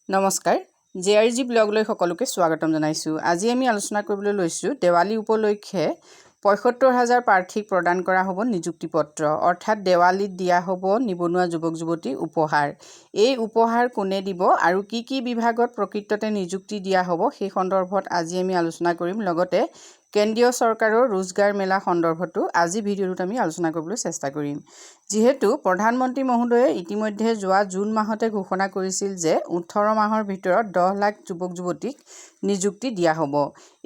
নমস্কাৰ জেআৰজি ব্লগলৈ সকলোকে স্বাগতম জনাইছো। আজি আমি আলোচনা কৰিবলৈ লৈছো দেৱালী উপলক্ষে ৭৫,০০০ প্ৰাৰ্থীক প্ৰদান কৰা হ'ব নিযুক্তি পত্ৰ, অৰ্থাৎ দেৱালীত দিয়া হ'ব নিবনুৱা যুৱক যুৱতী উপহাৰ। এই উপহাৰ কোনে দিব আৰু কি বিভাগত প্ৰকৃততে নিযুক্তি দিয়া হ'ব সেই সন্দৰ্ভত আজি আমি আলোচনা কৰিম। লগতে কেন্দ্ৰীয় চৰকাৰৰ ৰোজগাৰ মেলা সন্দৰ্ভতো আজি ভিডিঅ'টোত আমি আলোচনা কৰিবলৈ চেষ্টা কৰিম। যিহেতু প্ৰধানমন্ত্ৰী মহোদয়ে ইতিমধ্যে যোৱা জুন মাহতে ঘোষণা কৰিছিল যে 18 মাহৰ ভিতৰত 10 লাখ যুৱক যুৱতীক নিযুক্তি দিয়া হ'ব।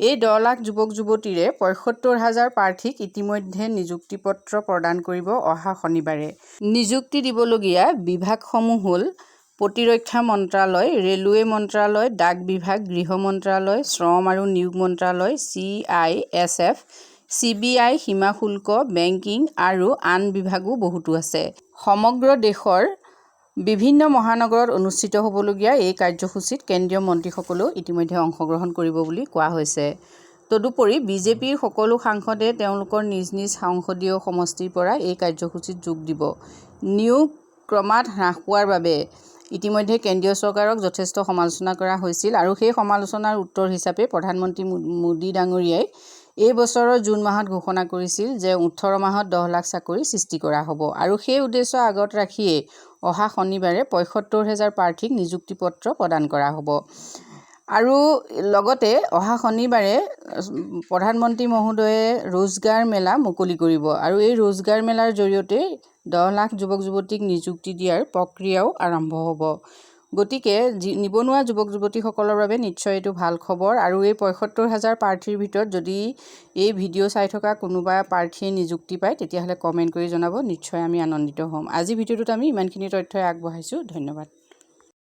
এই 10 লাখ যুৱক যুৱতীৰে ৭৫,০০০ প্ৰাৰ্থীক ইতিমধ্যে নিযুক্তি পত্ৰ প্ৰদান কৰিব অহা শনিবাৰে। নিযুক্তি দিবলগীয়া বিভাগসমূহ হ'ল প্ৰতিৰক্ষা মন্ত্ৰালয়, ৰেলৱে মন্ত্ৰালয়, ডাক বিভাগ, গৃহ মন্ত্ৰালয়, শ্ৰম আৰু নিয়োগ মন্ত্ৰালয়, CISF, CBI, সীমা শুল্ক, বেংকিং আৰু আন বিভাগো বহুতো আছে। সমগ্ৰ দেশৰ বিভিন্ন মহানগৰত অনুষ্ঠিত হ'বলগীয়া এই কাৰ্যসূচীত কেন্দ্ৰীয় মন্ত্ৰীসকলেও ইতিমধ্যে অংশগ্ৰহণ কৰিব বুলি কোৱা হৈছে। তদুপৰি বিজেপিৰ সকলো সাংসদে তেওঁলোকৰ নিজ নিজ সংসদীয় সমষ্টিৰ পৰা এই কাৰ্যসূচীত যোগ দিব। নিয়োগ ক্ৰমাৎ হ্ৰাস পোৱাৰ বাবে ইতিমধ্যে কেন্দ্ৰীয় চৰকাৰক যথেষ্ট সমালোচনা কৰা হৈছিল আৰু সেই সমালোচনাৰ উত্তৰ হিচাপে প্ৰধানমন্ত্ৰী মোদী ডাঙৰীয়াই এই বছৰৰ জুন মাহত ঘোষণা কৰিছিল যে 18 মাহত 10 লাখ চাকৰি সৃষ্টি কৰা হ'ব আৰু সেই উদ্দেশ্য আগত ৰাখিয়ে অহা শনিবাৰে ৭৫,০০০ প্ৰাৰ্থীক নিযুক্তি পত্ৰ প্ৰদান কৰা হ'ব। আৰু লগতে অহা শনিবাৰে প্ৰধানমন্ত্ৰী মহোদয়ে ৰোজগাৰ মেলা মুকলি কৰিব আৰু এই ৰোজগাৰ মেলাৰ জৰিয়তে 10 লাখ যুৱক যুৱতীক নিযুক্তি দিয়াৰ প্ৰক্ৰিয়াও আৰম্ভ হ'ব। গতিকে নিবনুৱা যুৱক যুৱতীসকলৰ বাবে নিশ্চয় এইটো ভাল খবৰ আৰু এই ৭৫,০০০ প্ৰাৰ্থীৰ ভিতৰত যদি এই ভিডিঅ' চাই থকা কোনোবা প্ৰাৰ্থীয়ে নিযুক্তি পায় তেতিয়াহ'লে কমেণ্ট কৰি জনাব, নিশ্চয় আমি আনন্দিত হ'ম। আজি ভিডিঅ'টোত আমি ইমানখিনি তথ্যই আগবঢ়াইছোঁ। ধন্যবাদ।